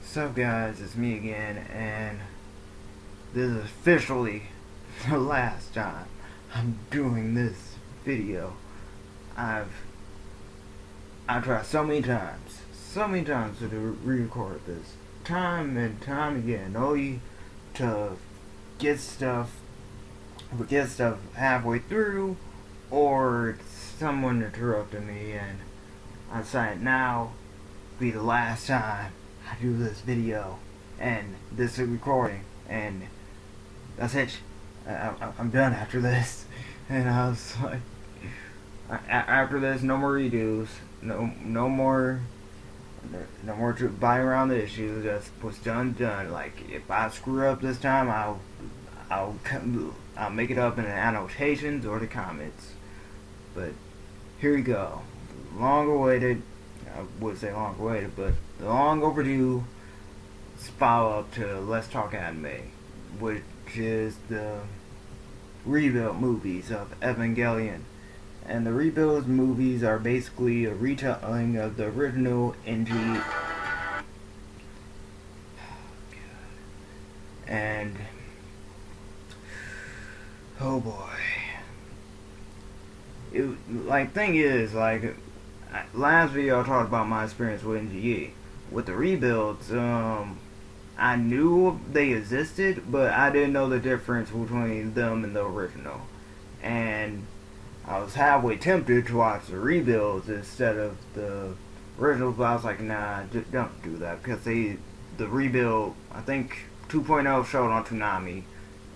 Sup guys, it's me again, and this is officially the last time I'm doing this video. I've tried so many times to re-record this, time and time again, only to get stuff halfway through, or someone interrupted me, and I decided now be the last time I do this video and this recording, and that's it. I'm done after this. And I was like, after this, no more redos, no more buying around the issues. Just was done. Like, if I screw up this time, I'll make it up in the annotations or the comments. But here we go, long awaited. I would say long awaited, but the long overdue follow up to Let's Talk Anime, which is the rebuild movies of Evangelion. And the rebuild movies are basically a retelling of the original NG. And oh boy, thing is, last video I talked about my experience with NGE. With the rebuilds, I knew they existed, but I didn't know the difference between them and the original. And I was halfway tempted to watch the rebuilds instead of the originals, but I was like, nah, just don't do that, because the rebuild, I think 2.0 showed on Toonami,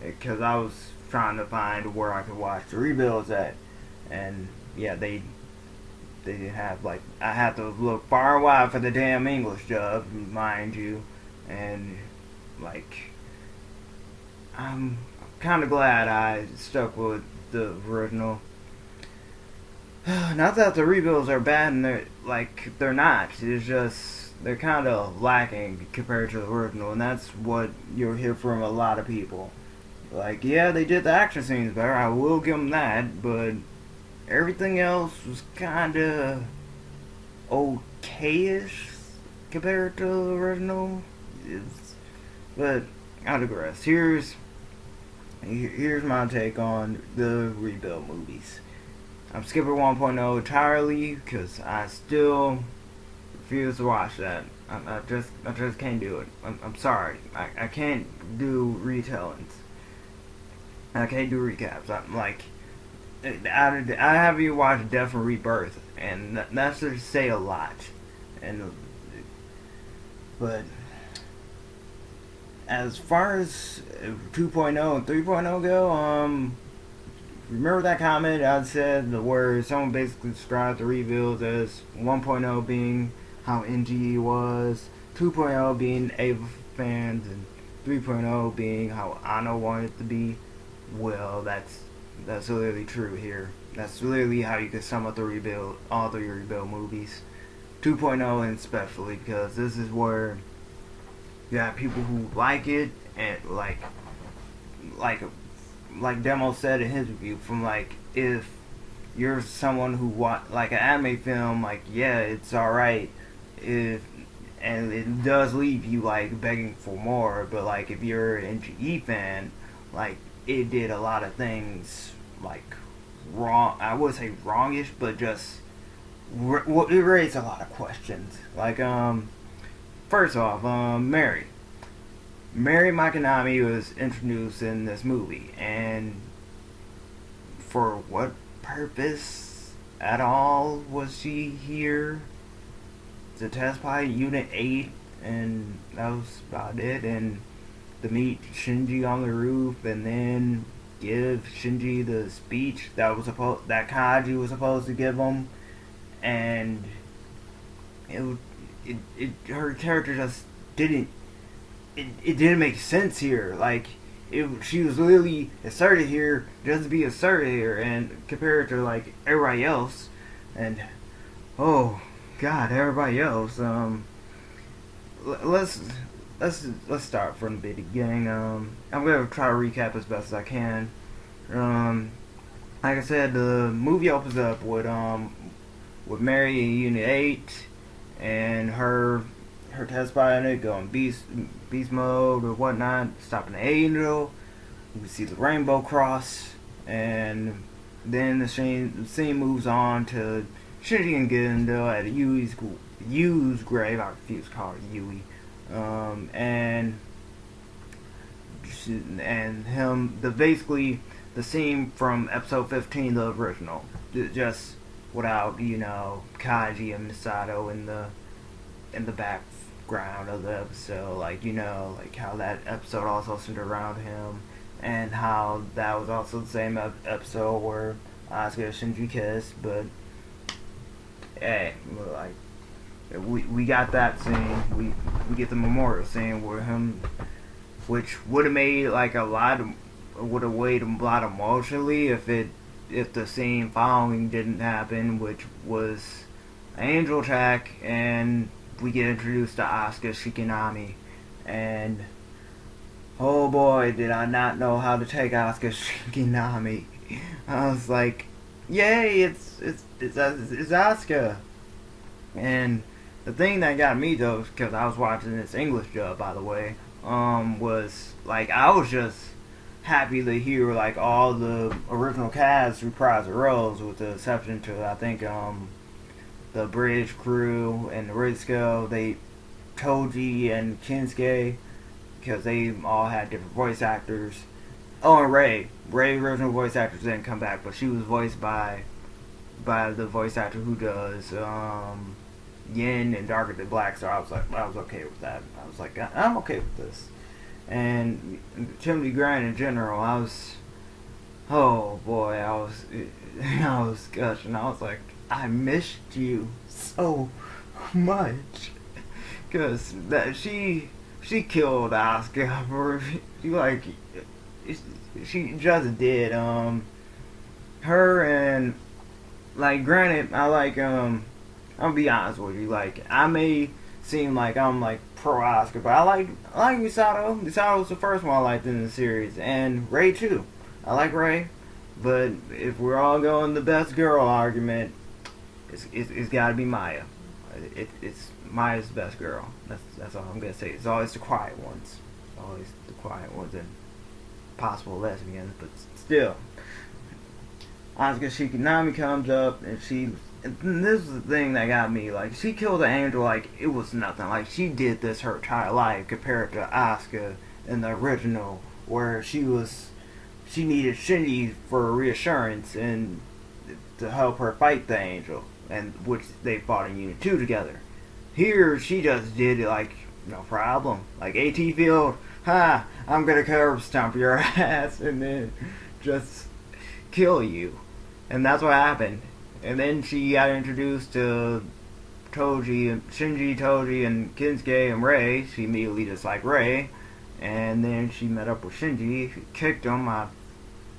because I was trying to find where I could watch the rebuilds at, and yeah, they didn't have, I had to look far and wide for the damn English dub, mind you, and I'm kind of glad I stuck with the original. Not that the rebuilds are bad, and they're not. It's just they're kind of lacking compared to the original, and that's what you'll hear from a lot of people. Yeah, they did the action scenes better, I will give them that, but everything else was kinda okay-ish compared to the original. But I digress. Here's my take on the rebuild movies. I'm skipping 1.0 entirely because I still refuse to watch that. I just can't do it. I'm sorry. I can't do retellings. I can't do recaps. I have you watch Death and Rebirth, and that's to say a lot. But as far as 2.0 and 3.0 go, remember that comment I said where someone basically described the rebuilds as 1.0 being how NGE was, 2.0 being Ava fans, and 3.0 being how Anno wanted it to be. Well, that's literally true here. That's literally how you could sum up the rebuild, all the rebuild movies. 2.0 and especially, because this is where you have people who like it, and like Demo said in his review, from if you're someone who an anime film, yeah, it's alright, and it does leave you begging for more, but if you're an NGE fan, it did a lot of things wrong. I would say wrongish, but just it raised a lot of questions. First off, Mary Makanami was introduced in this movie, and for what purpose at all was she here? To test pilot Unit 8, and that was about it, and to meet Shinji on the roof, and then give Shinji the speech that Kaji was supposed to give him, and her character just didn't make sense here. She was literally inserted here just to be inserted here, and compared to everybody else, and oh god, everybody else. Let's start from the beginning. I'm gonna try to recap as best as I can. Like I said, the movie opens up with Mary in Unit 8, and her her test pilot, go in beast mode or whatnot, stopping the angel. We see the rainbow cross, and then the scene moves on to Shinji and Gendo at Yu's grave. I refuse to call her Yui. And him, basically the scene from episode 15, the original, just without Kaji and Misato in the background of the episode, like how that episode also centered around him, and how that was also the same episode where Asuka and Shinji kissed. But hey, like we got that scene. We get the memorial scene where him, which would have made would have weighed a lot emotionally if the scene following didn't happen, which was Angel Attack, and we get introduced to Asuka Shikinami, and oh boy, did I not know how to take Asuka Shikinami. I was like, yay, it's Asuka. And the thing that got me though, because I was watching this English dub, by the way, was like I was just happy to hear like all the original cast reprise their roles, with the exception to I think the British crew and the Rizco, Toji and Kinsuke, because they all had different voice actors. Oh, and Ray original voice actors didn't come back, but she was voiced by the voice actor who does Yin and Darker Than Black. So I was okay with that. I was like, I'm okay with this. And Timothy Grant in general, oh boy, I was gushing. I was like, I missed you so much, because she killed Asuka for she just did. Her and like, granted, I'm gonna be honest with you. Like, I may seem like I'm like pro Asuka, but I like Misato. Misato was the first one I liked in the series, and Ray too. I like Ray, but if we're all going the best girl argument, it's got to be Maya. It's Maya's the best girl. That's all I'm gonna say. It's always the quiet ones. It's always the quiet ones and possible lesbians, but still. Asuka Shikinami comes up, and this is the thing that got me. Like, she killed the angel like it was nothing. Like, she did this her entire life compared to Asuka in the original, where she needed Shinji for reassurance and to help her fight the angel, and which they fought in Unit 2 together. Here, she just did it like, no problem. Like, AT Field, I'm gonna curb stomp your ass and then just kill you. And that's what happened. And then she got introduced to Shinji, Toji, and Kinsuke and Ray. She immediately disliked Ray. And then she met up with Shinji, kicked him. I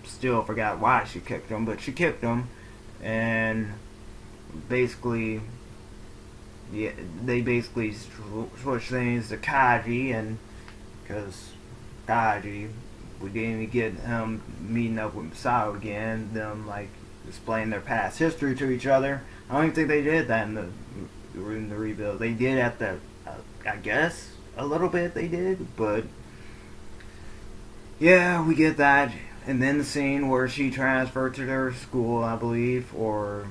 still forgot why she kicked him, but she kicked him. And basically, yeah, they basically switched things to Kaji, and because Kaji, we didn't even get him meeting up with Misato again, them like displaying their past history to each other. I don't even think they did that in the rebuild. They did at the, I guess, a little bit they did, but yeah, we get that. And then the scene where she transferred to their school, I believe, or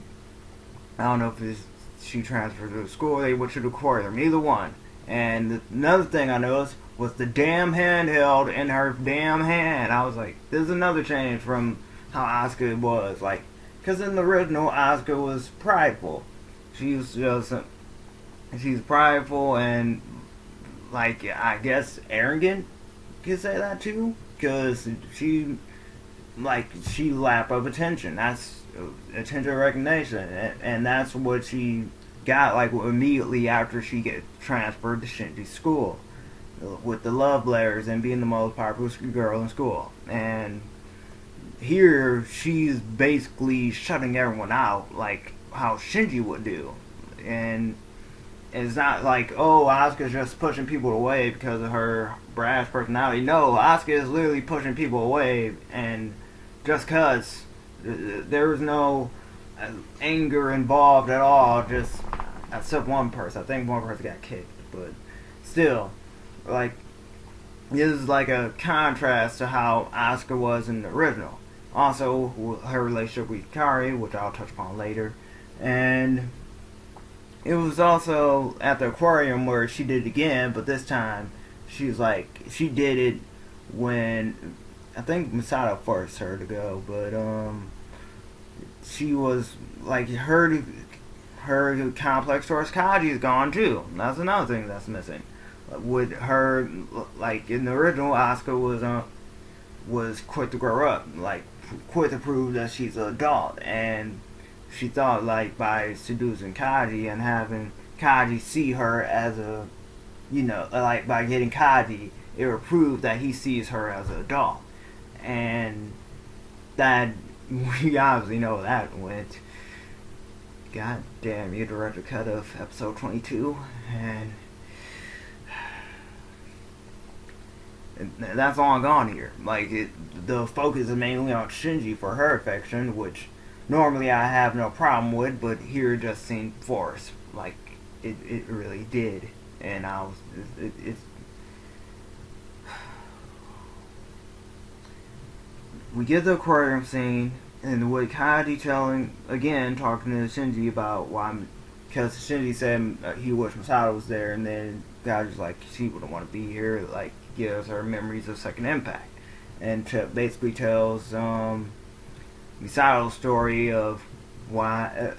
I don't know if she transferred to the school, they went to the aquarium, either one. And another thing I noticed was the damn handheld in her damn hand. I was like, this is another change from how Asuka was. Like, because in the original, Asuka was prideful. She's prideful and, like, I guess arrogant, you could say that too. Because she lapped up attention. That's attention recognition. And that's what she got, like, immediately after she get transferred to Shinji's school. With the love letters and being the most popular girl in school. And here, she's basically shutting everyone out, like how Shinji would do. And it's not like, oh, Asuka's just pushing people away because of her brash personality. No, Asuka is literally pushing people away, and just because there was no anger involved at all, just except one person. I think one person got kicked, but still, like, this is like a contrast to how Asuka was in the original. Also, her relationship with Hikari, which I'll touch upon later, and it was also at the aquarium where she did it again, but this time she was like, she did it when I think Masato forced her to go, but she was like her complex towards Kaji is gone too. That's another thing that's missing. With her, like in the original, Asuka was quick to grow up, like quick to prove that she's an adult, and she thought like by seducing Kaji and having Kaji see her as a, like by getting Kaji, it would prove that he sees her as an adult, and that we obviously know that went. God damn, you director cut of episode 22, and that's all gone here. Like, the focus is mainly on Shinji for her affection, which normally I have no problem with, but here it just seemed forced. Like, it really did. And I was, it's, we get the aquarium scene, and with Kaji talking to Shinji about why, because Shinji said he wished Masato was there, and then Kaji's like, she wouldn't want to be here, like, gives her memories of Second Impact, and basically tells Misato's story of why,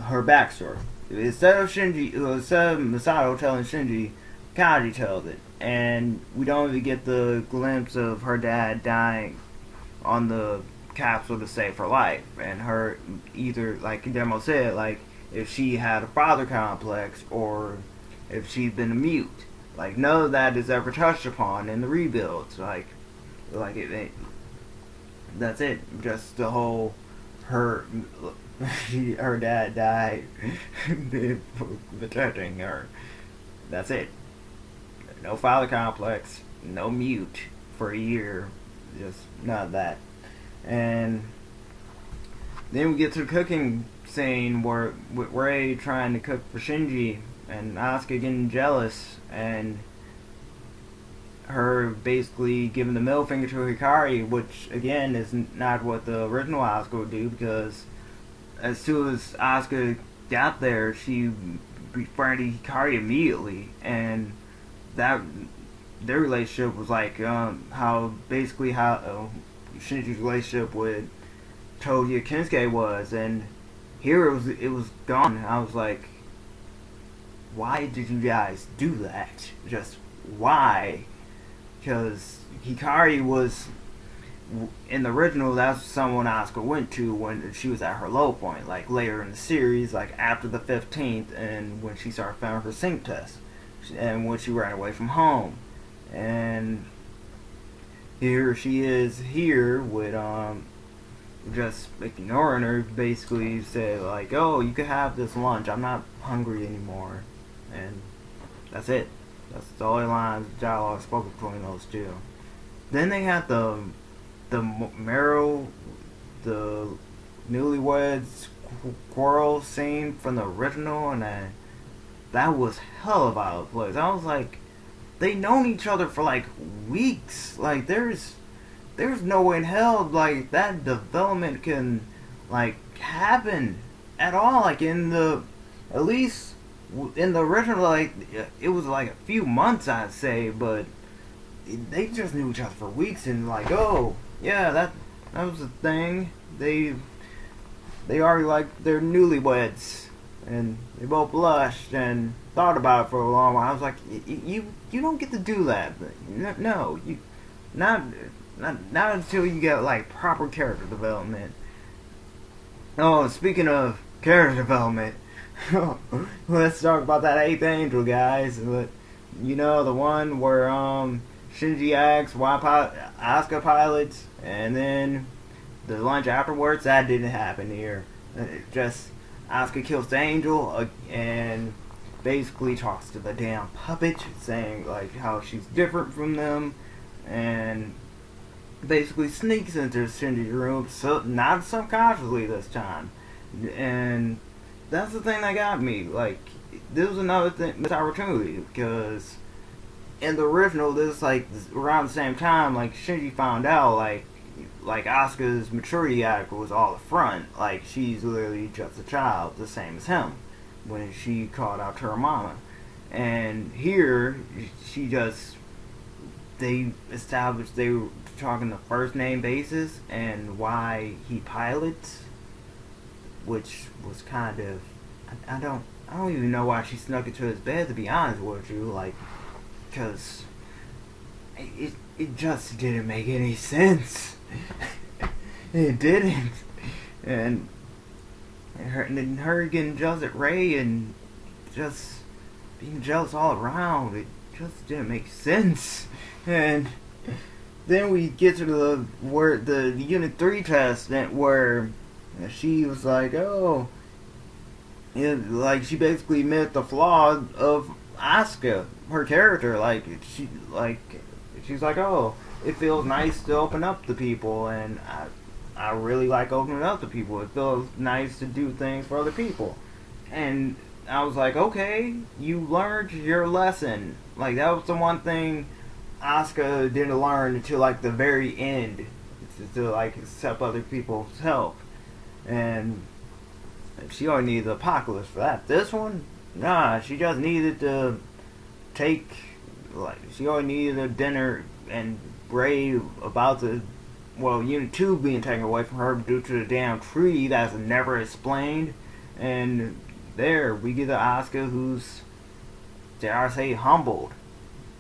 her backstory. Instead of Misato telling Shinji, Kaji tells it, and we don't even get the glimpse of her dad dying on the capsule to save her life, and her either, like Demo said, like if she had a father complex or if she'd been a mute. Like, none of that is ever touched upon in the rebuilds. Like that's it. Just the whole her dad died protecting her. That's it. No father complex. No mute for a year. Just none of that. And then we get to the cooking scene where with Ray trying to cook for Shinji and Asuka getting jealous and her basically giving the middle finger to Hikari, which again is not what the original Asuka would do, because as soon as Asuka got there, she befriended Hikari immediately, and that their relationship was like how Shinji's relationship with Toji Kensuke was, and here it was gone. I was like, why did you guys do that? Just why? Because Hikari was, in the original, that's someone Asuka went to when she was at her low point, like later in the series, like after the 15th, and when she started failing her sync test, and when she ran away from home. And here she is here with just ignoring her. Basically said like, oh, you could have this lunch, I'm not hungry anymore, and that's it. That's the only line of dialogue spoken between those two. Then they had the Meryl, the newlyweds quarrel scene from the original, and that was hell of out of place. I was like, they known each other for like weeks. Like there's no way in hell like that development can like happen at all. Like in the, at least in the original, like it was like a few months I'd say, but they just knew each other for weeks, and like, oh yeah, that was a thing. They already like they're newlyweds, and they both blushed and thought about it for a long while. I was like, you don't get to do that. No, you not until you get like proper character development. Oh, speaking of character development, let's talk about that 8th Angel, guys. You know, the one where Shinji asks why Asuka pilots, and then the lunch afterwards. That didn't happen here. Just Asuka kills the angel and basically talks to the damn puppet, saying like how she's different from them, and basically sneaks into Shinji's room, so not subconsciously this time. And that's the thing that got me. Like, this was another missed opportunity, because in the original, this is like around the same time, like Shinji found out like Asuka's maturity arc was all the front. Like she's literally just a child, the same as him, when she called out to her mama. And here, she just they established they were talking the first name basis and why he pilots, which was kind of I don't even know why she snuck into his bed, to be honest with you, like, because it just didn't make any sense. It didn't. And her getting jealous at Ray and just being jealous all around, it just didn't make sense. And then we get to the Unit 3 test where she was like, oh, like she basically admitted the flaw of Asuka, her character. She's like, oh, it feels nice to open up to people, and I really like opening up to people. It feels nice to do things for other people. And I was like, okay, you learned your lesson. Like, that was the one thing Asuka didn't learn until like the very end, to like accept other people's help. And she only needed the apocalypse for that. This one, nah, she just needed to she only needed a dinner and Ray about Unit 2 being taken away from her due to the damn treaty that's never explained. And there, we get the Asuka who's, dare I say, humbled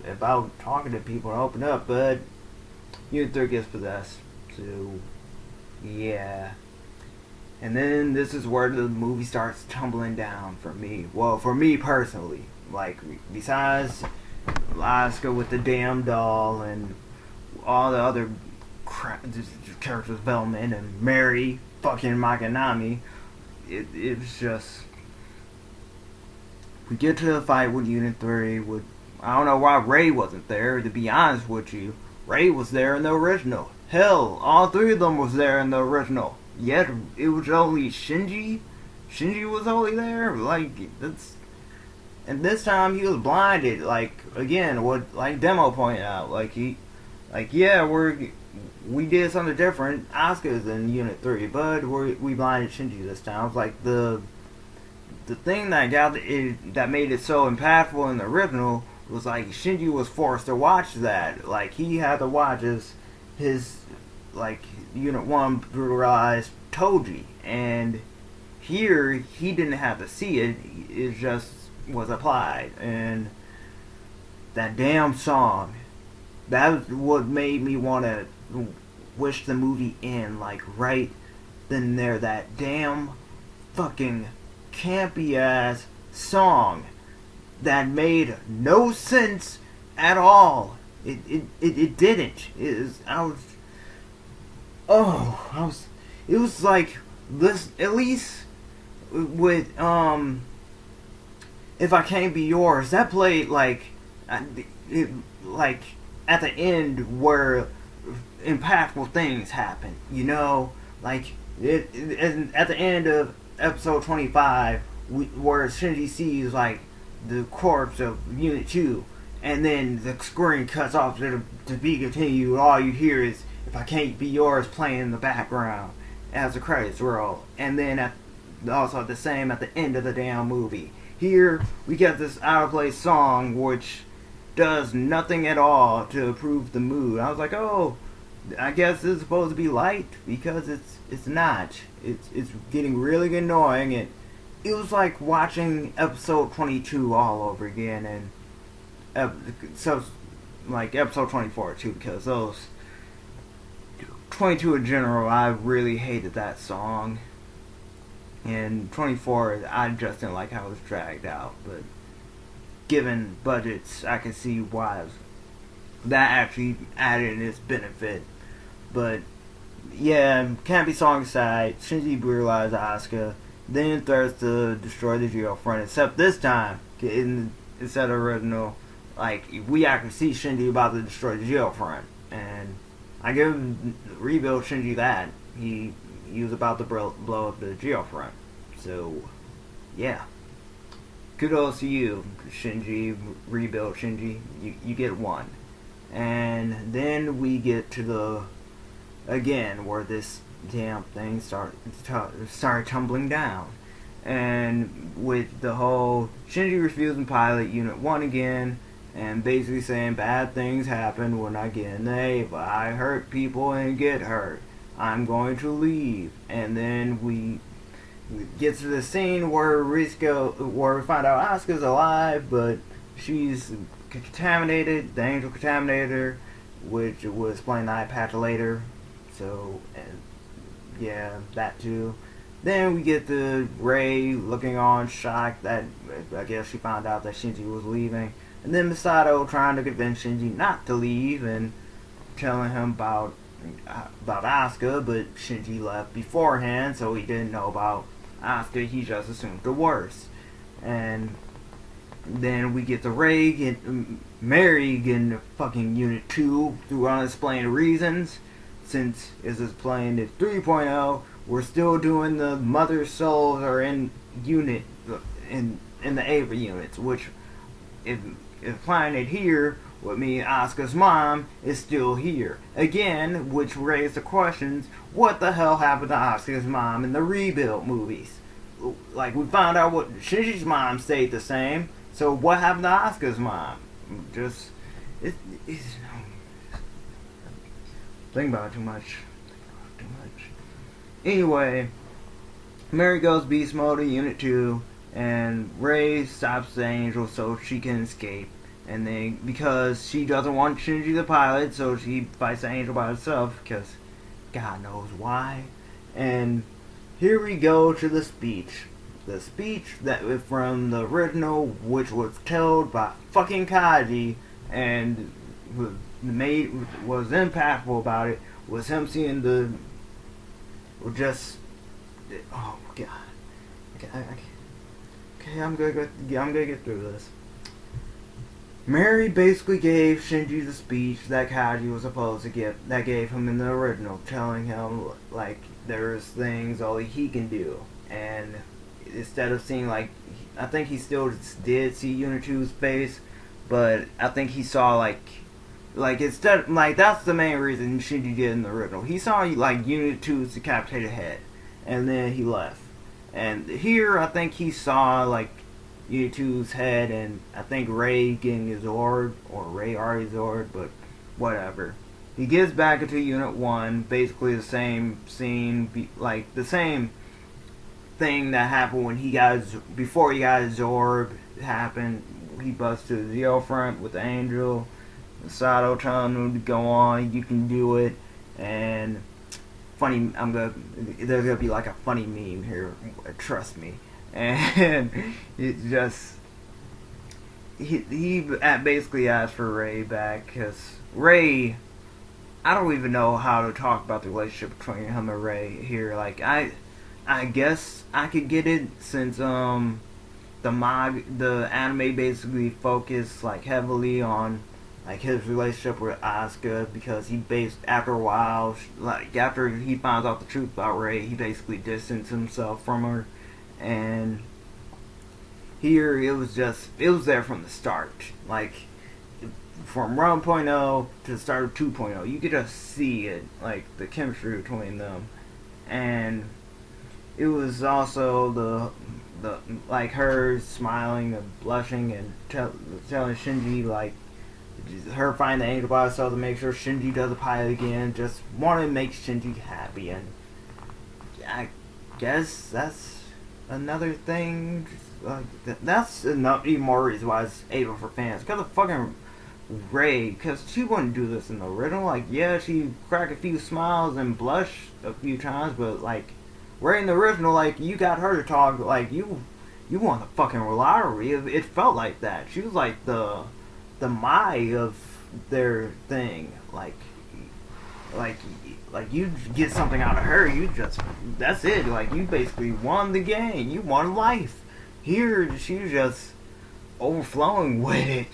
about talking to people and open up, but Unit 3 gets possessed. So, yeah. And then this is where the movie starts tumbling down for me. Well, for me personally. Like, besides Asuka with the damn doll and all the other character development and Mary fucking Makanami, it was just... We get to the fight with Unit 3 with... I don't know why Ray wasn't there, to be honest with you. Ray was there in the original. Hell, all three of them was there in the original. Yet it was only Shinji. Shinji was only there. Like, that's... And this time he was blinded. Like, again, what like Demo pointed out. Like, yeah, we did something different. Asuka's in Unit 3, but we blinded Shinji this time. It was like the thing that made it so impactful in the original was like Shinji was forced to watch that. Like, he had to watch his like Unit 1 brutalized Toji, and here he didn't have to see it. It just was applied. And that damn song, that was what made me want to wish the movie in, like, right then and there. That damn fucking campy ass song that made no sense at all. It didn't. It was like this, at least with If I Can't Be Yours, that played like like at the end where impactful things happen, you know, like at the end of episode 25, where Shinji sees like the corpse of Unit 2, and then the screen cuts off to be continued. All you hear is "If I Can't Be Yours" playing in the background as the credits roll, and then also the same at the end of the damn movie. Here we get this out of place song which does nothing at all to improve the mood. I was like, oh, I guess this is supposed to be light, because it's not. It's getting really annoying. It was like watching episode 22 all over again, and so like episode 24 too, because those 22 in general, I really hated that song. And 24, I just didn't like how it was dragged out, but given budgets, I can see why that actually added its benefit. But yeah, Campy song aside, Shinji brutalized Asuka, then threatens to destroy the Geofront, except this time, instead of original, like, we actually see Shinji about to destroy the Geofront, and I give Rebuild Shinji that. He was about to blow up the Geofront. So, yeah. kudos to you, Shinji. Rebuild Shinji. You get one. And then we get to the again where this damn thing started tumbling down, and with the whole Shinji refusing pilot Unit 1 again, and basically saying bad things happen when I get in the Ava. I hurt people and get hurt. I'm going to leave. And then we get to the scene where we find out Asuka's alive, but she's contaminated. The angel contaminated her, which was playing the eye patch later. So, yeah, that too. Then we get the Rei looking on shocked that I guess she found out that Shinji was leaving. And then Misato trying to convince Shinji not to leave and telling him about Asuka, but Shinji left beforehand, so he didn't know about Asuka. He just assumed the worst. And then we get the Rei Mary getting fucking Unit 2 through unexplained reasons. Since it's playing at 3.0, we're still doing the mother souls are in unit in the Ava units, which if applying it here would mean Asuka's mom is still here again, which raised the questions: what the hell happened to Asuka's mom in the Rebuild movies? Like, we found out what Shinji's mom stayed the same, so what happened to Asuka's mom? Just it's think about it too much. Anyway, Mary goes beast mode in Unit 2, and Rei stops the angel so she can escape. And then, because she doesn't want Shinji the pilot, so she fights the angel by herself, because God knows why. And here we go to the speech. The speech that was from the original, which was told by fucking Kaji, and was impactful about it, was him seeing the oh god. Okay, I'm gonna get through this. Mary basically gave Shinji the speech that Kaji was supposed to give, that gave him in the original, telling him like there's things only he can do, and instead of seeing like, I think he still did see Unit 2's face, but I think he saw like instead, like, that's the main reason Shinji did in the original. He saw like Unit 2's decapitated head, and then he left. And here, I think he saw like Unit 2's head, and I think Rei getting his Zord, or Rei already Zord, but whatever. He gets back into Unit 1, basically the same scene, like the same thing that happened when before he got his Zord happened. He busts to the Zero Front with the Angel. Sato telling him to go on, you can do it, and funny, there's gonna be like a funny meme here, trust me. And it just, he basically asked for Rei back, because Rei, I don't even know how to talk about the relationship between him and Rei here. Like, I guess I could get it since the anime basically focused like heavily on like his relationship with Asuka, because after a while, like after he finds out the truth about Rei, he basically distanced himself from her. And here it was there from the start, like from 1.0 to the start of 2.0. You could just see it, like the chemistry between them. And it was also the like her smiling and blushing and telling Shinji, like, her finding the angel by herself to make sure Shinji does a pilot again, just wanted to make Shinji happy. And I guess that's another thing, like, that's enough, even more reason why it's able for fans, because of fucking Rei, because she wouldn't do this in the original. Like, yeah, she crack a few smiles and blush a few times, but like Rei in the original, like, you got her to talk like you won the fucking lottery. It felt like that. She was like the Mai of their thing. Like you get something out of her, that's it. Like, you basically won the game. You won life. Here, she's just overflowing with it.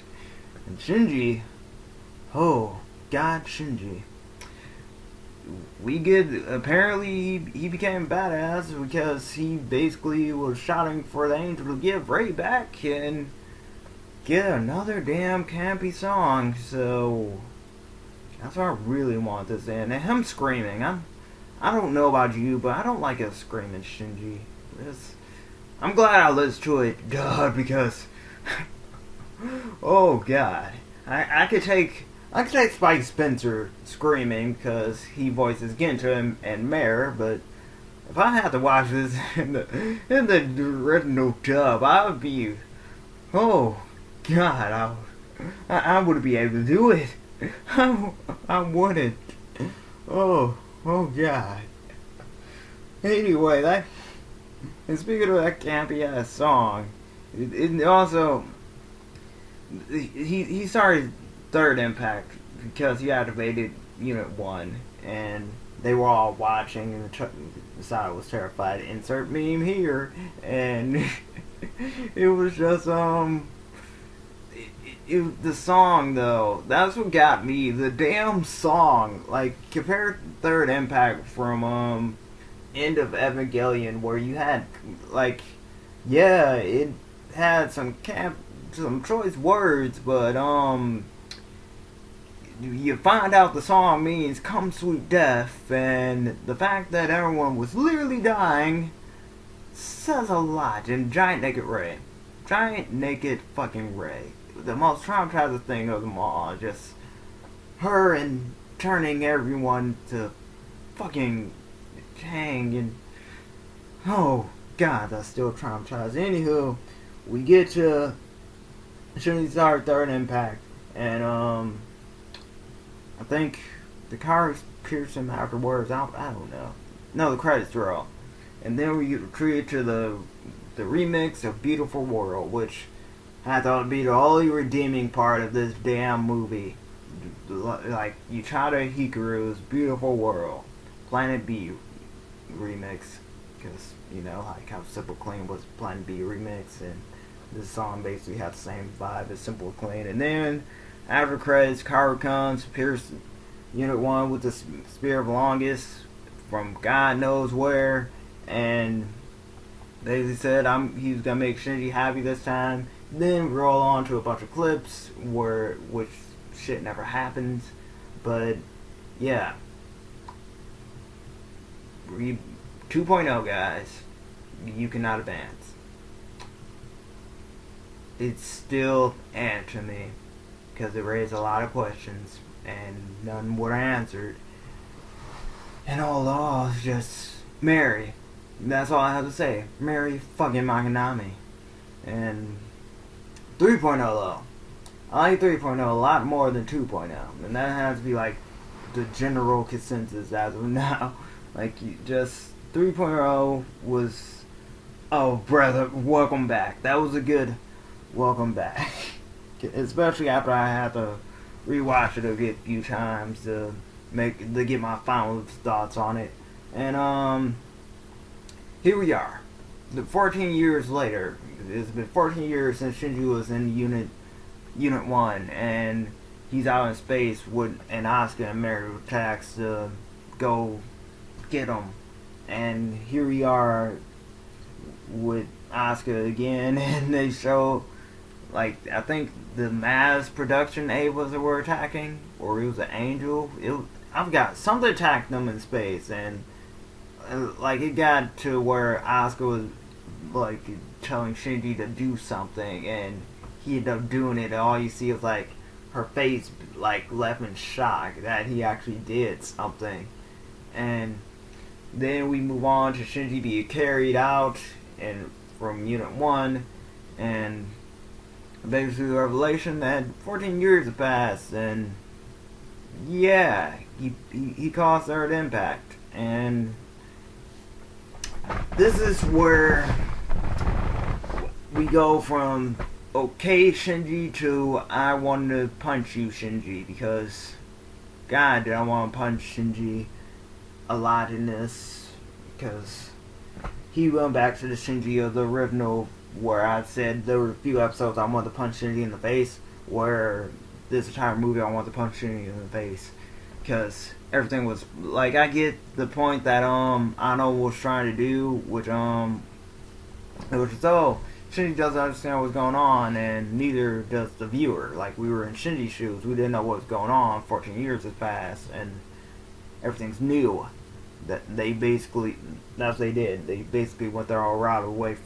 And Shinji, oh God, Shinji. we get, apparently he became badass because he basically was shouting for the angel to give Ray back and get another damn campy song. So that's what I really want this in. And him screaming, I don't know about you, but I don't like a screaming Shinji. I'm glad I listened to it, duh, because oh god, I could take Spike Spencer screaming because he voices Genta and Mare, but if I had to watch this in the original dub, I would be, oh god, I wouldn't be able to do it. I wouldn't. Oh god. Anyway, and speaking of that campy ass song, it also he started Third Impact because he activated Unit 1 and they were all watching and the side was terrified. Insert meme here, and it was just the song though, that's what got me. The damn song, like compare Third Impact from end of Evangelion where you had like, yeah, it had some choice words, but you find out the song means "Come Sweet Death," and the fact that everyone was literally dying says a lot. And giant naked fucking Ray, the most traumatizing thing of them all, just her and turning everyone to fucking hang, and oh god, that's still traumatized. Anywho, we get to Shinji start Third Impact, and I think the cars pierce him afterwards. I don't know. No, the credits roll, and then we get treated to the remix of Beautiful World, which I thought would be the only redeeming part of this damn movie. Like Uchida Hikaru's Beautiful World, Planet B remix, because you know like how Simple Clean was Planet B remix, and this song basically had the same vibe as Simple Clean. And then after credits, Kaoru comes, appears Unit 1 with the Spear of Longest from God knows where, and basically said he was gonna make Shinji happy this time. Then roll on to a bunch of clips which shit never happens. But yeah, 2.0 guys, you cannot advance. It's still to me because it raised a lot of questions and none were answered. And all is just Mary. That's all I have to say. Mary fucking Makanami. And 3.0 though. I like 3.0 a lot more than 2.0. And that has to be like the general consensus as of now. Like, just 3.0 was, oh brother, welcome back. That was a good welcome back. Especially after I had to rewatch it a few times to get my final thoughts on it. And here we are. 14 years later. It's been 14 years since Shinji was in Unit 1, and he's out in space with an Asuka and Mary attacks to go get him. And here we are with Asuka again, and they show, like, I think the mass production Avas that were attacking, or it was an angel. I've got something attacked them in space, and like it got to where Asuka was like telling Shinji to do something, and he ended up doing it, and all you see is like her face like left in shock that he actually did something. And then we move on to Shinji being carried out and from Unit 1, and basically the revelation that 14 years have passed, and yeah, he caused Third Impact. And this is where we go from okay Shinji to I want to punch you Shinji, because god did I want to punch Shinji a lot in this, because he went back to the Shinji of the original where I said there were a few episodes I wanted to punch Shinji in the face, where this entire movie I want to punch Shinji in the face. because everything was like, I get the point that Ano was trying to do, which is, oh, Shinji doesn't understand what's going on, and neither does the viewer. Like, we were in Shinji's shoes, we didn't know what was going on. 14 years has passed, and everything's new. That they basically, that's what they did. They basically went their own route away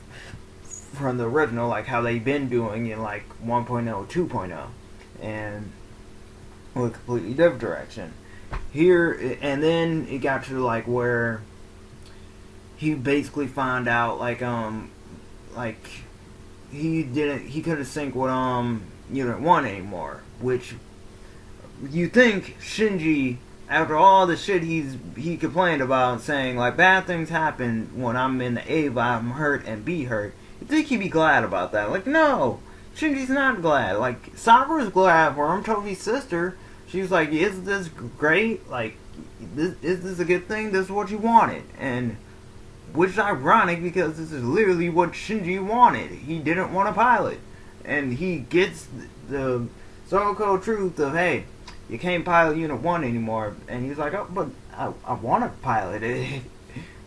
from the original, like how they've been doing in like 1.0, 2.0, and went a completely different direction. Here, and then it got to like where he basically found out like he couldn't sync with Unit 1 anymore, which you think Shinji, after all the shit he complained about, saying like bad things happen when I'm in the A vibe, I'm hurt and be hurt, you think he'd be glad about that. Like, no, Shinji's not glad. Like, Sakura's glad for him, Toki's sister. She's like, is this great? Like, is this a good thing? This is what you wanted. And which is ironic, because this is literally what Shinji wanted. He didn't want a pilot. And he gets the so-called truth of, hey, you can't pilot Unit 1 anymore. And he's like, oh, but I want to pilot it.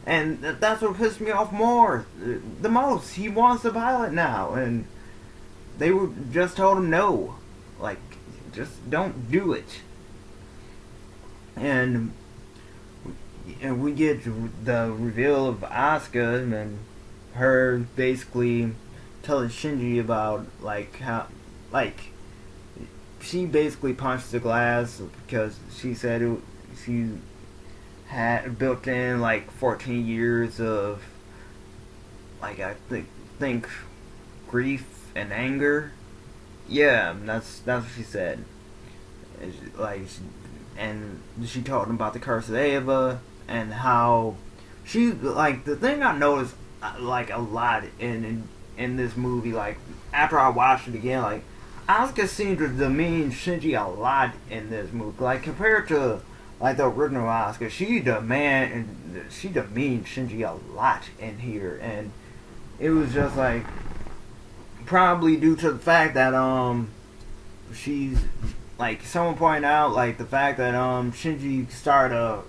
And that's what pissed me off the most. He wants to pilot now. And they just told him no. Like, just don't do it. And we get the reveal of Asuka and her basically telling Shinji about like how, like, she basically punched the glass because she said she had built in like 14 years of, like, I think grief and anger. Yeah, that's what she said. And she told him about the curse of Eva, and how she, like, the thing I noticed like a lot in this movie, like after I watched it again, like, Asuka seemed to demean Shinji a lot in this movie. Like, compared to like the original Asuka, she demeaned Shinji a lot in here, and it was just like, probably due to the fact that she's, like, someone pointed out, like, the fact that Shinji started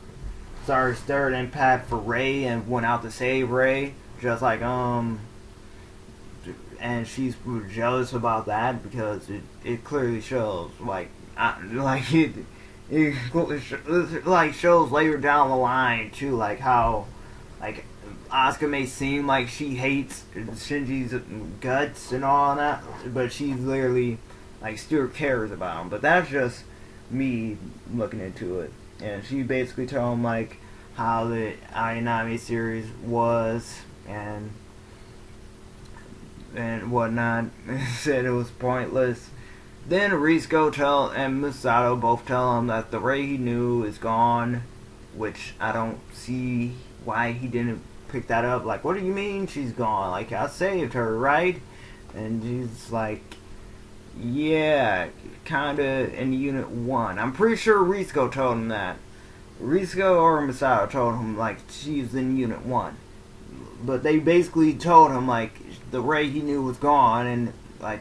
stirred impact for Rei and went out to save Rei, just like and she's jealous about that, because it clearly shows, like, it like shows later down the line too, like how, like, Asuka may seem like she hates Shinji's guts and all that, but she literally, like, still cares about him. But that's just me looking into it. And she basically told him like how the Ayanami series was and whatnot. Said it was pointless. Then Risco and Misato both tell him that the Rei he knew is gone, which I don't see why he didn't pick that up. Like, what do you mean she's gone? Like, I saved her, right? And he's like, yeah, kinda in Unit 1. I'm pretty sure Risco told him that. Risco or Misato told him, like, she's in Unit 1. But they basically told him, like, the Rei he knew was gone, and, like,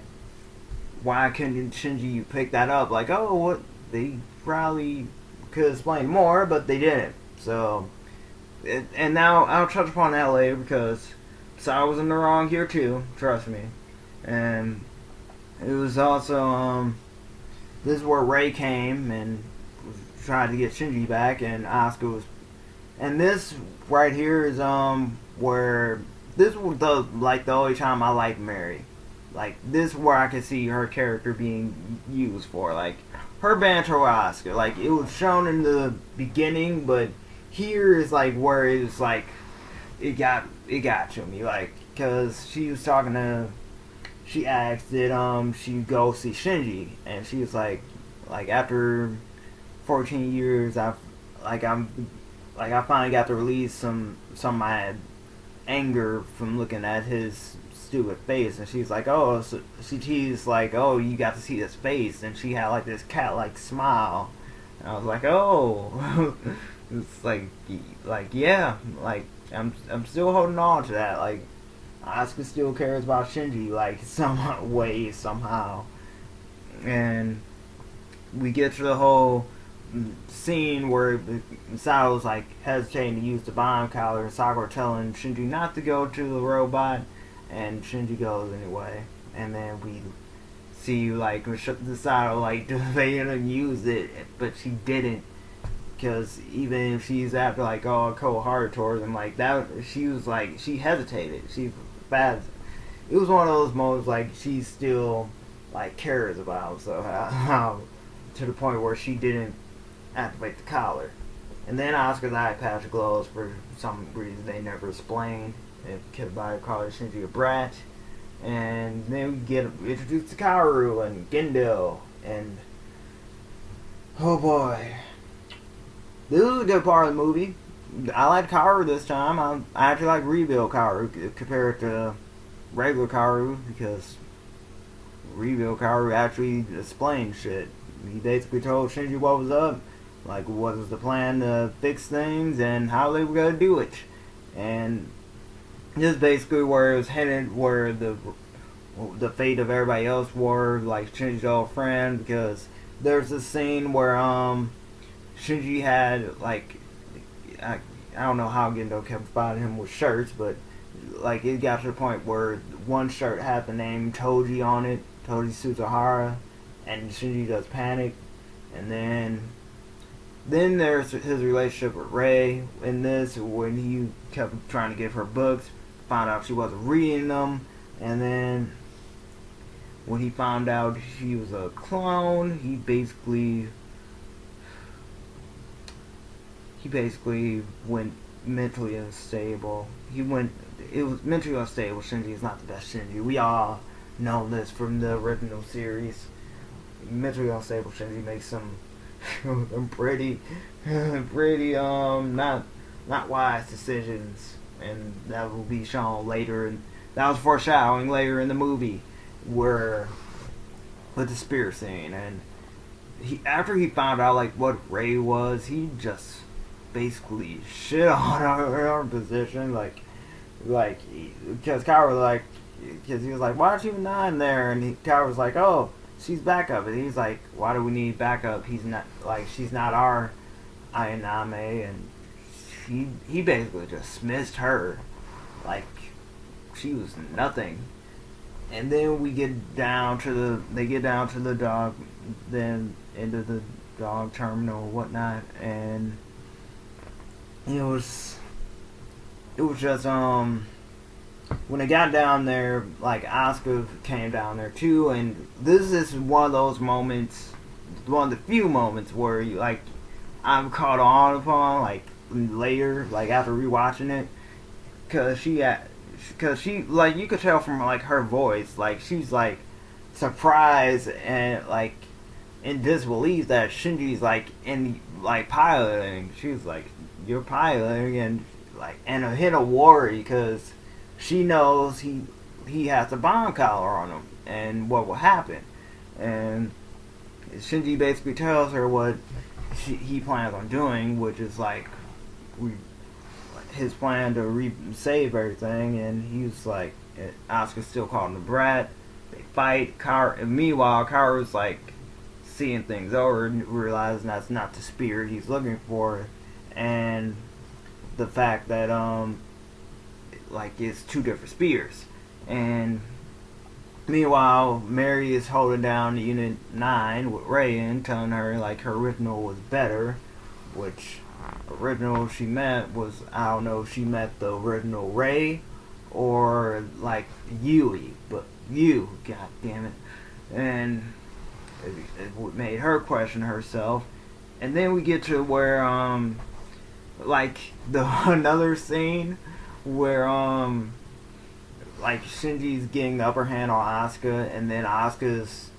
why couldn't Shinji pick that up? Like, oh, what? They probably could explain more, but they didn't. So, and now I'll touch upon that later, because I was in the wrong here too, trust me. And it was also, this is where Rei came and tried to get Shinji back, and Asuka was, and this right here is, where, this was the only time I liked Mary. Like, this is where I could see her character being used for, like, her banter with Asuka. Like, it was shown in the beginning, but here is, like, where it's, like, it got to me, like, because she was talking to, she asked, did, she go see Shinji, and she was like, after 14 years, I finally got to release some of my anger from looking at his stupid face. And she's like, oh, so she teased, like, oh, you got to see his face, and she had, like, this cat-like smile, and I was like, oh. It's like, yeah, like, I'm still holding on to that. Like, Asuka still cares about Shinji, like, some way, somehow. And we get to the whole scene where Misato was like hesitating to use the bomb collar, and Sakura telling Shinji not to go to the robot, and Shinji goes anyway. And then we see like Misato like debating to use it, but she didn't, because even if she's after like all cold hearted towards him like that, she was like she hesitated. She bad. It was one of those moments like she still like cares about, so how to the point where she didn't activate the collar. And then Asuka's eye patch glows for some reason they never explained. And Kid Body calls Shinji a brat. And then we get introduced to Kaoru and Gendo. And oh boy. This was a good part of the movie. I like Kaoru this time. I actually like rebuild Kaoru compared to regular Kaoru, because rebuild Kaoru actually explained shit. He basically told Shinji what was up, like what was the plan to fix things and how they were gonna do it. And this is basically where it was headed, where the fate of everybody else were, like Shinji's old friend, because there's a scene where Shinji had like I don't know how Gendo kept finding him with shirts, but like it got to the point where one shirt had the name Toji on it, Toji Suzuhara, and Shinji does panic. And then there's his relationship with Rei in this, when he kept trying to give her books, found out she wasn't reading them, and then when he found out she was a clone, he basically went mentally unstable. It was mentally unstable. Shinji is not the best Shinji. We all know this from the original series. Mentally unstable Shinji makes some pretty not wise decisions, and that will be shown later. And that was foreshadowing later in the movie, where with the spear scene. And after he found out like what Rei was, he just basically shit on her position, like because Kaoru because he was like, why aren't you not there? And Kaoru was like, oh, she's backup. And he's like, why do we need backup? She's not our Ayaname. And he basically just dismissed her like she was nothing. And then they get down to the dog, then into the dog terminal or whatnot, and it was just when they got down there, like Asuka came down there too, and this is one of those moments, one of the few moments where I'm caught on upon like later, like after rewatching it, because she like you could tell from like her voice, like she's like surprised and like in disbelief that Shinji's like in like piloting. She's like, you're piloting, and a hint of worry because she knows he has a bomb collar on him and what will happen. And Shinji basically tells her what he plans on doing, which is like his plan to save everything. And he's like, Asuka's still calling him a brat. They fight. Meanwhile, Kaoru's like seeing things over and realizing that's not the spear he's looking for, and the fact that like it's two different spears. And meanwhile, Mary is holding down Unit 9 with Rei, telling her like her original was better, which original she meant was, I don't know if she meant the original Rei or like Yui, but god damn it. And it made her question herself. And then we get to where like another scene where like Shinji's getting the upper hand on Asuka, and then Asuka's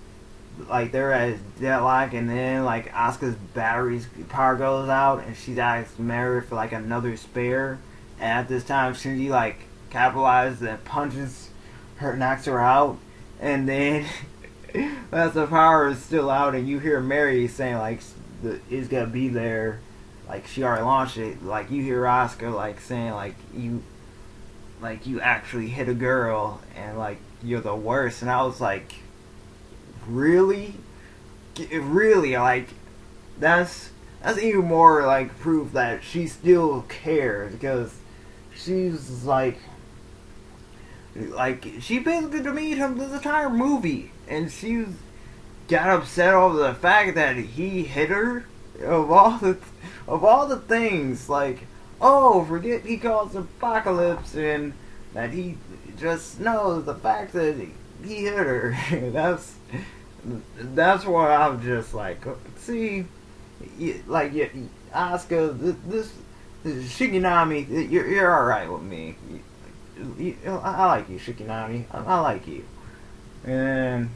like they're at deadlock, and then like Asuka's battery's power goes out, and she's asked Mary for like another spare. And at this time, Shinji like capitalizes and punches her, knocks her out, and then as the power is still out, and you hear Mary saying like it's gonna be there, like she already launched it. Like you hear Asuka like saying like you actually hit a girl, and like you're the worst. And I was like, really, like that's that's even more like proof that she still cares, because she's like she basically demeaned him this entire movie, and she got upset over the fact that he hit her. Of all the things, like, oh, forget he calls apocalypse, and that he just knows the fact that he hit her. that's why I'm just like, see, like, Asuka, this Shikinami, you're all right with me. I like you, Shikinami. I like you. And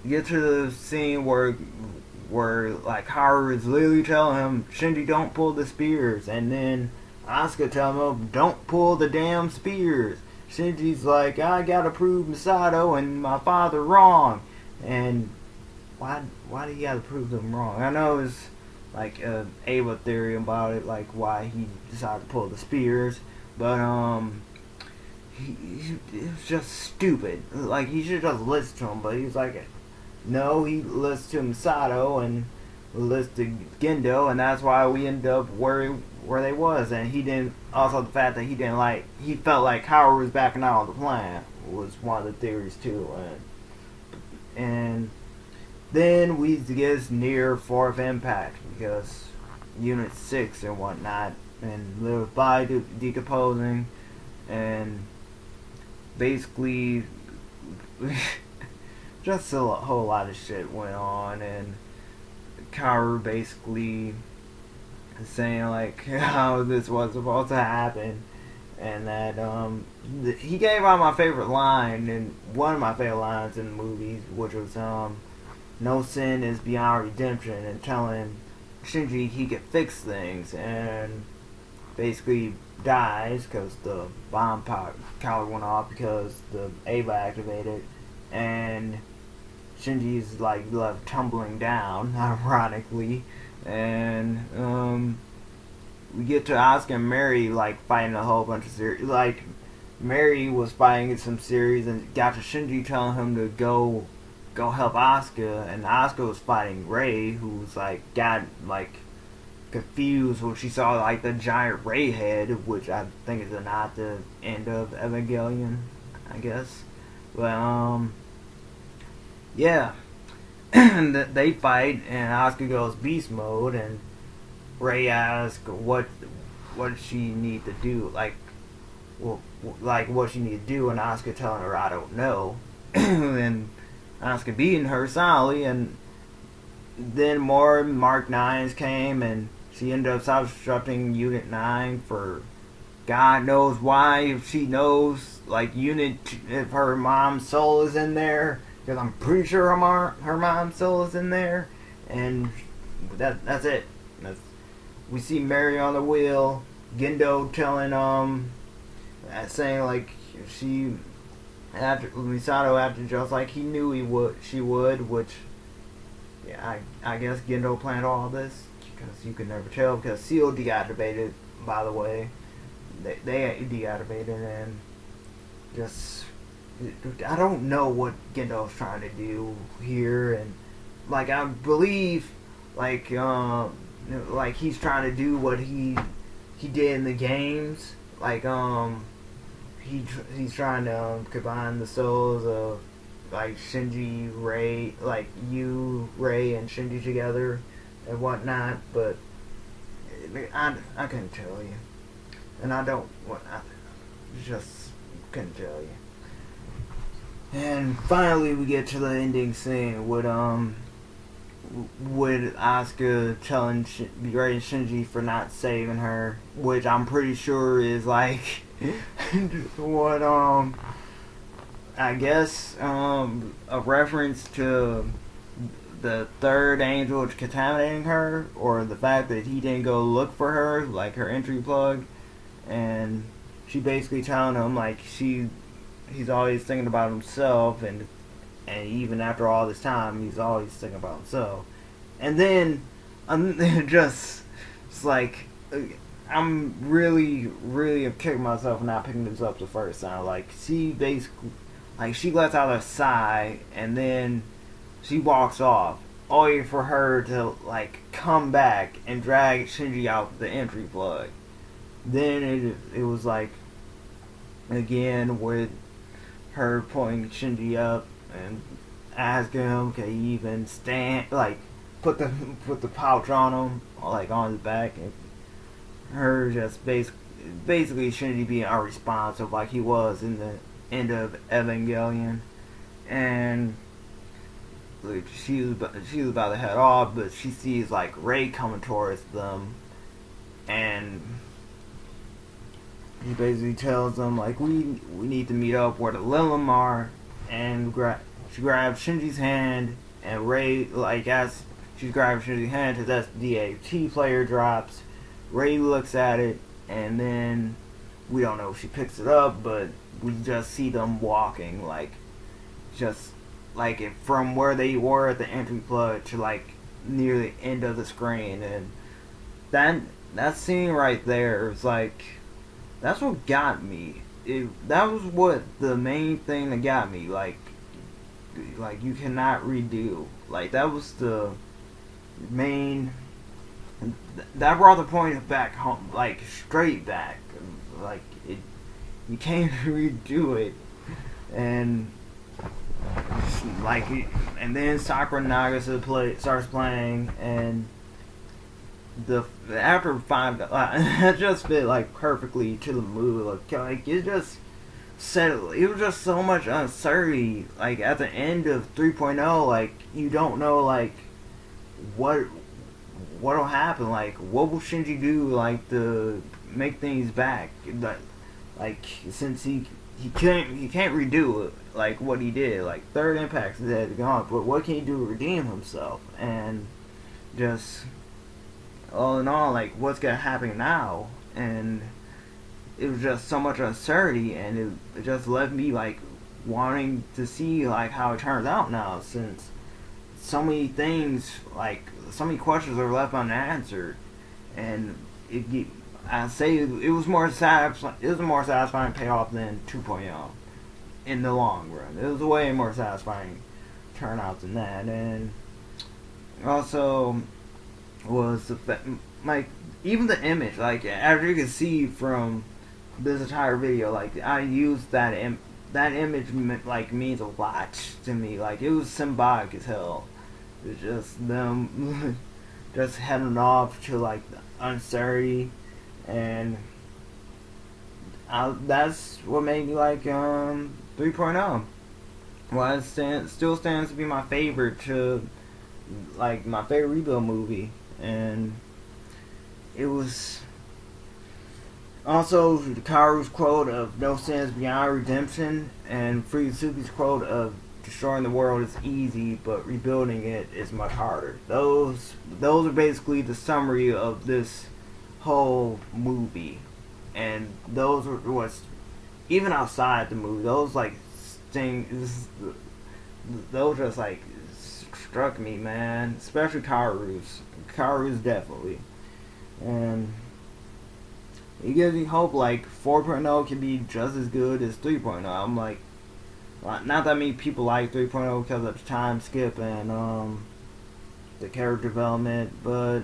get to the scene where like Haru is literally telling him, Shinji, don't pull the spears, and then Asuka telling him, don't pull the damn spears. Shinji's like, I gotta prove Misato and my father wrong. And why do you gotta prove them wrong? I know it's like a Ava theory about it, like why he decided to pull the spears, but he was just stupid. Like, he should just listen to him, but he's like, no, he listened to Misato and listened to Gendo, and that's why we ended up where they was. And he didn't. Also, the fact that he felt like Howard was backing out on the plan was one of the theories too. And then we get near fourth impact, because Unit 6 and whatnot, and little body decomposing, and basically just a whole lot of shit went on, and Kaoru basically saying like how this was supposed to happen, and that he gave out my favorite line, and one of my favorite lines in the movies, which was no sin is beyond redemption, and telling Shinji he could fix things, and basically dies because the bomb powder went off because the Ava activated, and Shinji's like left tumbling down, ironically, and we get to Asuka and Mary like fighting a whole bunch of series. Like, Mary was fighting in some series and got to Shinji telling him to go help Asuka, and Asuka was fighting Rei, who's like got like confused when she saw like the giant Ray head, which I think is a nod to end of Evangelion, I guess. But yeah, they fight, and Asuka goes beast mode, and Ray asks what she need to do, like what she need to do, and Asuka telling her I don't know, and Asuka beating her silently, and then more Mark 9s came, and she ended up self-destructing Unit 9 for God knows why. If she knows, like, if her mom's soul is in there, because I'm pretty sure her mom's soul is in there, and that's it. We see Mary on the wheel, Gendo telling saying like Misato after just like he knew she would, which, yeah, I guess Gendo planned all this, because you can never tell, because Seal deactivated, by the way. They deactivated, and just, I don't know what Gendo's trying to do here, and like, I believe like he's trying to do what he did in the games, like he's trying to combine the souls of like Shinji, Rei, like Rei and Shinji together and whatnot, but I couldn't tell you, and I just couldn't tell you. And finally, we get to the ending scene with Asuka telling Rei and Shinji for not saving her, which I'm pretty sure is like what I guess a reference to the third angel contaminating her, or the fact that he didn't go look for her, like her entry plug, and she basically telling him like he's always thinking about himself, and even after all this time he's always thinking about himself. And then it's like I'm really kicking myself for not picking this up the first time. Like, she basically, like, she lets out a sigh, and then she walks off. only for her to like come back and drag Shinji out the entry plug. Then it was like again with her pulling Shinji up and asking him can he even stand, like put the pouch on him, like on his back, and her just basically Shinji being unresponsive like he was in the end of Evangelion. And like, she was about to head off, but she sees like Rei coming towards them, and he basically tells them like we need to meet up where the Lilim are, and she grabs Shinji's hand, and Rei, like as she's grabbing Shinji's hand, his SDAT player drops. Rei looks at it, and then we don't know if she picks it up, but we just see them walking like just like it, from where they were at the entry plug to like near the end of the screen. And that scene right there is like, that's what got me. That was what the main thing that got me. Like you cannot redo. Like that was the main. That brought the point back home, like straight back. Like you can't redo it, and like, and then Sakura Nagase starts playing, and after 5, it just fit like perfectly to the mood. Like it just said, it was just so much uncertainty. Like at the end of 3.0, like you don't know like what'll happen. Like what will Shinji do like to make things back? Like since he can't redo it like what he did. Like third impact's dead gone, but what can he do to redeem himself? And just all in all, like what's gonna happen now? And it was just so much uncertainty, and it just left me like wanting to see like how it turns out now, since so many things, like so many questions are left unanswered. And I say it was more satisfying. It was a more satisfying payoff than 2.0 in the long run. It was a way more satisfying turnout than that. And also was like even the image, like as you can see from this entire video, like I used that image like means a lot to me. Like it was symbolic as hell. It's just them just heading off to like the uncertainty, and that's what made me like 3.0. Well, it still stands to be my favorite, to like my favorite rebuild movie. And it was also Kaoru's quote of "No sins beyond redemption," and Fuyutsuki's quote of "Destroying the world is easy, but rebuilding it is much harder." Those are basically the summary of this whole movie, and those were what's even outside the movie. Those like things, those just like struck me, man. Especially Kaoru's definitely, and it gives me hope like 4.0 can be just as good as 3.0. I'm like, not that many people like 3.0 because of the time skip and the character development, but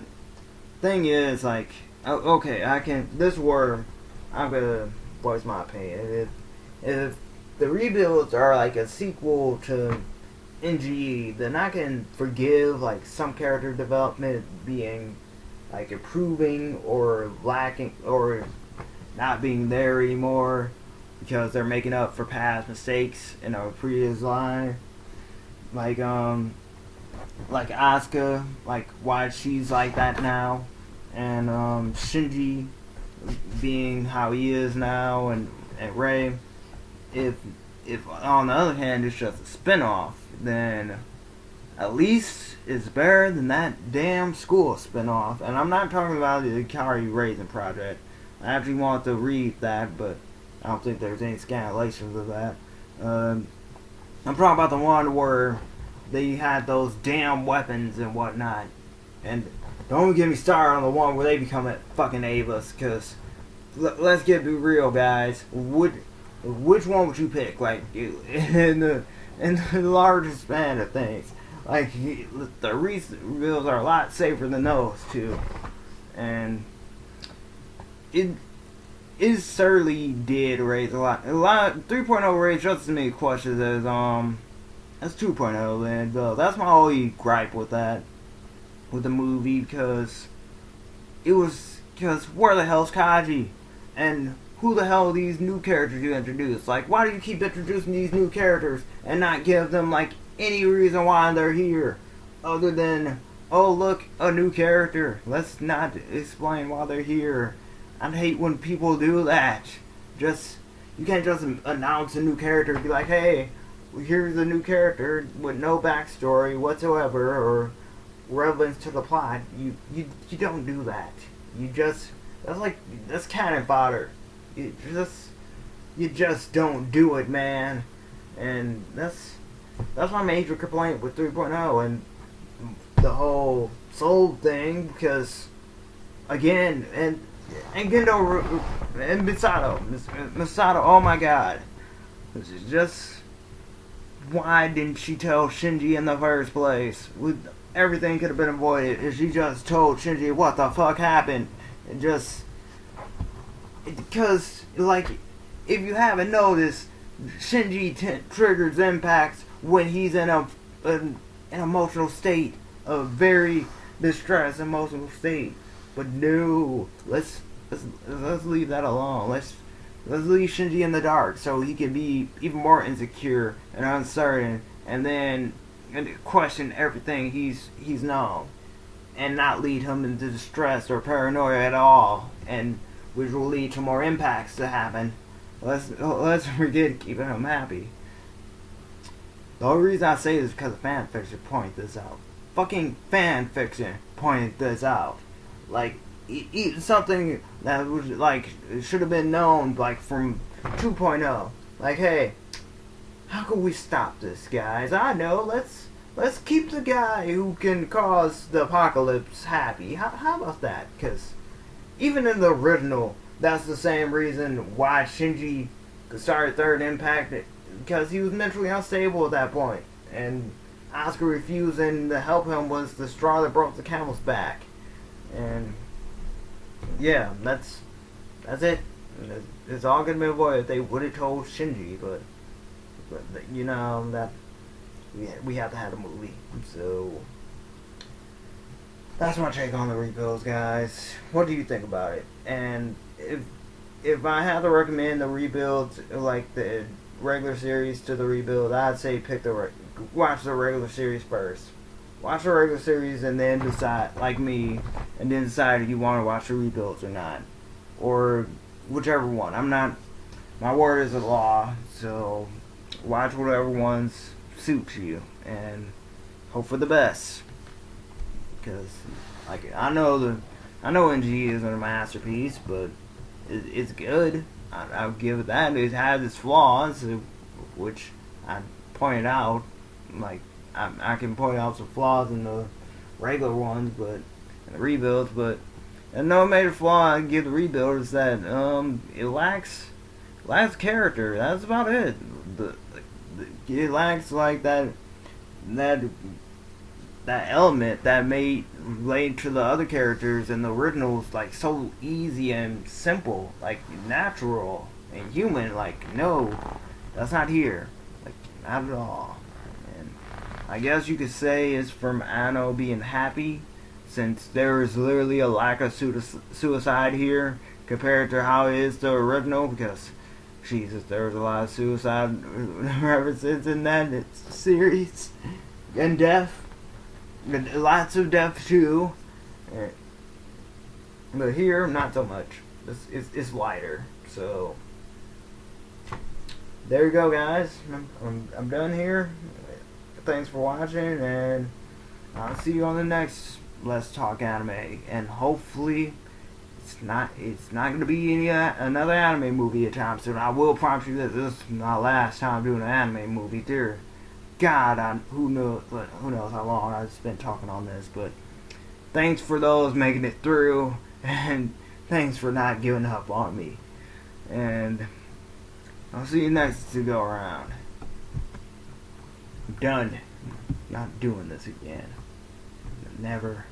thing is like, okay, this is where I'm gonna voice my opinion. If the rebuilds are like a sequel to NGE, then I can forgive like some character development being like improving or lacking or not being there anymore, because they're making up for past mistakes in a previous line. Like Asuka, like why she's like that now, and Shinji being how he is now, and Rei. If on the other hand it's just a spin-off, then at least it's better than that damn school spin-off. And I'm not talking about the Ikari Raisin Project. I actually want to read that, but I don't think there's any scanlations of that. I'm talking about the one where they had those damn weapons and whatnot. And don't get me started on the one where they become fucking Avas, because let's get real, guys. Which one would you pick? Like in the larger span of things, Like the reveals are a lot safer than those two, and it certainly did raise a lot. 3.0 raised just as many questions as 2.0 did. That's my only gripe with that, with the movie, because where the hell's Kaji? And who the hell are these new characters you introduced? Like, why do you keep introducing these new characters and not give them, like, any reason why they're here? Other than, oh, look, a new character. Let's not explain why they're here. I hate when people do that. You can't just announce a new character and be like, hey, here's a new character with no backstory whatsoever or relevance to the plot. You don't do that. That's cannon fodder. You just don't do it, man. And that's my major complaint with 3.0 and the whole soul thing, because again, and Gendo and Misato, oh my god. Just, why didn't she tell Shinji in the first place? Everything could have been avoided if she just told Shinji what the fuck happened. Because, like, if you haven't noticed, Shinji triggers impacts when he's in an emotional state, a very distressed emotional state. But no, let's leave that alone. Let's leave Shinji in the dark so he can be even more insecure and uncertain, and then question everything he's known, and not lead him into distress or paranoia at all, and which will lead to more impacts to happen. Let's forget keeping him happy. The only reason I say this is because of fan fiction pointed this out. Fucking fan fiction pointed this out. Like, something that was like should have been known, like, from 2.0. Like, hey, how can we stop this, guys? I know, let's keep the guy who can cause the apocalypse happy. How about that? Because even in the original, that's the same reason why Shinji started Third Impact, because he was mentally unstable at that point, and Asuka refusing to help him was the straw that broke the camel's back. And yeah, that's it. It's all gonna be avoided if they would have told Shinji, but you know that we have to have a movie. So that's my take on the rebuilds, guys. What do you think about it? And if I had to recommend the rebuilds, like the regular series to the rebuild, I'd say watch the regular series first. Watch the regular series and then decide, like me, and then decide if you want to watch the rebuilds or not. Or whichever one. My word is the law, so watch whatever ones suits you and hope for the best. Because, like, I know NG isn't a masterpiece, but it's good. I'll give it that. It has its flaws, which I pointed out. Like, I can point out some flaws in the regular ones, but in the rebuilds. But no major flaw I can give the rebuild is that it lacks character. That's about it. It lacks, like, that element that made relate to the other characters in the originals, like, so easy and simple, like natural and human. Like, no, that's not here, like, not at all. And I guess you could say it's from Anno being happy, since there is literally a lack of suicide here compared to how it is the original, because Jesus, there was a lot of suicide references in that series, and death. Lots of death too, but here not so much. It's lighter. So there you go, guys. I'm done here. Thanks for watching, and I'll see you on the next Let's Talk Anime. And hopefully it's not going to be another anime movie anytime soon. I will promise you that this is my last time doing an anime movie theater. God, who knows how long I've spent talking on this, but thanks for those making it through, and thanks for not giving up on me. And I'll see you next to go around. I'm done. Not doing this again. Never